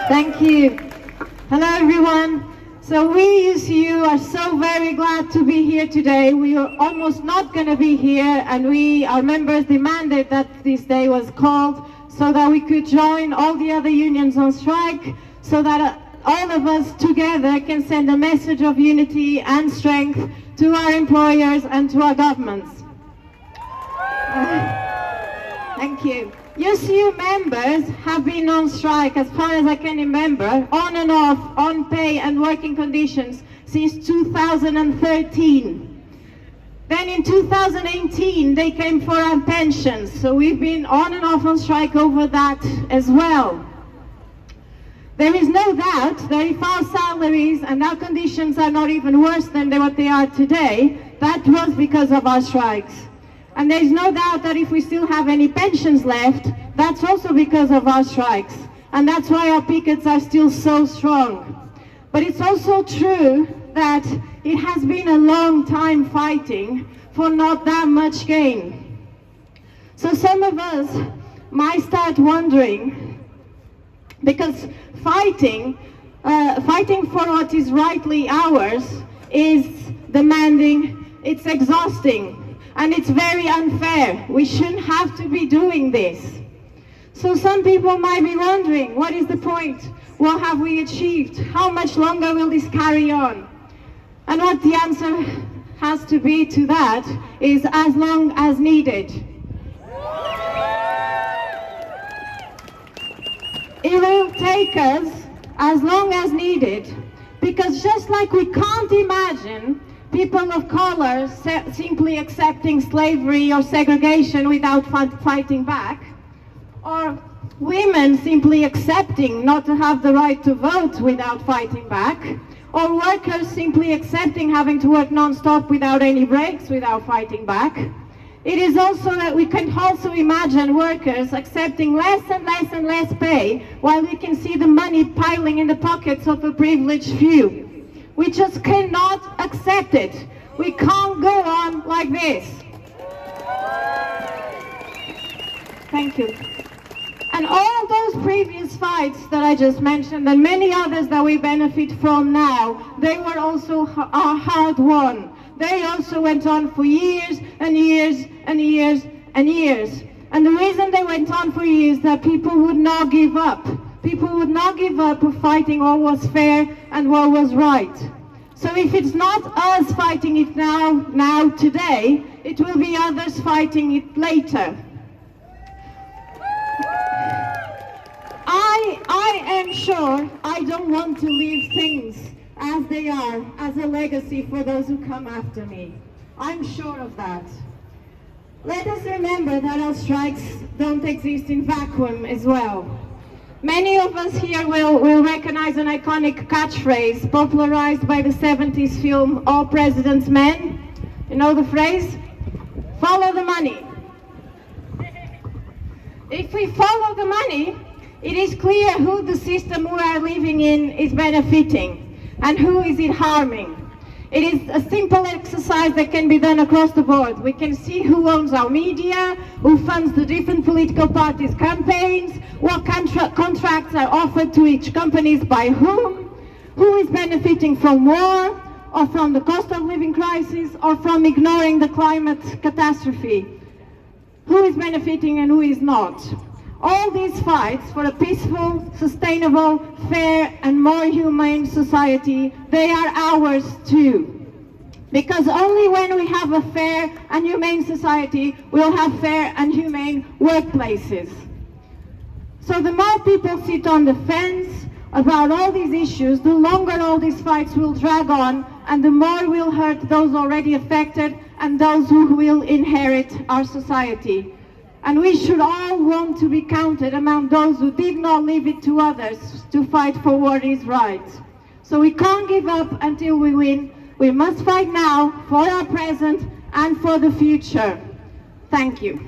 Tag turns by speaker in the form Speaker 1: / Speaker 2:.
Speaker 1: Thank you. Hello, everyone. So we, UCU, are so very glad to be here today. We are almost not going to be here, and our members demanded that this day was called so that we could join all the other unions on strike, so that all of us together can send a message of unity and strength to our employers and to our governments. Thank you. UCU members have been on strike, as far as I can remember, on and off, on pay and working conditions since 2013. Then in 2018, they came for our pensions, so we've been on and off on strike over that as well. There is no doubt that if our salaries and our conditions are not even worse than what they are today, that was because of our strikes. And there's no doubt that if we still have any pensions left, that's also because of our strikes. And that's why our pickets are still so strong. But it's also true that it has been a long time fighting for not that much gain. So some of us might start wondering, because fighting for what is rightly ours is demanding, it's exhausting. And it's very unfair. We shouldn't have to be doing this. So some people might be wondering, what is the point? What have we achieved? How much longer will this carry on? And what the answer has to be to that is as long as needed. It will take us as long as needed, because just like we can't imagine people of color simply accepting slavery or segregation without fighting back, or women simply accepting not to have the right to vote without fighting back, or workers simply accepting having to work non-stop without any breaks without fighting back. It is also that we can also imagine workers accepting less and less and less pay while we can see the money piling in the pockets of a privileged few. We just cannot accept it. We can't go on like this. Thank you. And all those previous fights that I just mentioned, and many others that we benefit from now, they were also hard won. They also went on for years and years and years and years. And the reason they went on for years is that people would not give up. People would not give up of fighting what was fair and what was right. So if it's not us fighting it now today, it will be others fighting it later. I am sure I don't want to leave things as they are, as a legacy for those who come after me. I'm sure of that. Let us remember that our strikes don't exist in vacuum as well. Many of us here will recognize an iconic catchphrase popularized by the 70s film All President's Men. You know the phrase? Follow the money. If we follow the money, it is clear who the system we are living in is benefiting and who is it harming. It is a simple exercise that can be done across the board. We can see who owns our media, who funds the different political parties' campaigns, what contracts are offered to each company by whom, who is benefiting from war, or from the cost of living crisis, or from ignoring the climate catastrophe. Who is benefiting and who is not. All these fights for a peaceful, sustainable, fair and more humane society, they are ours too. Because only when we have a fair and humane society, we'll have fair and humane workplaces. So the more people sit on the fence about all these issues, the longer all these fights will drag on, and the more will hurt those already affected and those who will inherit our society. And we should all want to be counted among those who did not leave it to others to fight for what is right. So we can't give up until we win. We must fight now for our present and for the future. Thank you.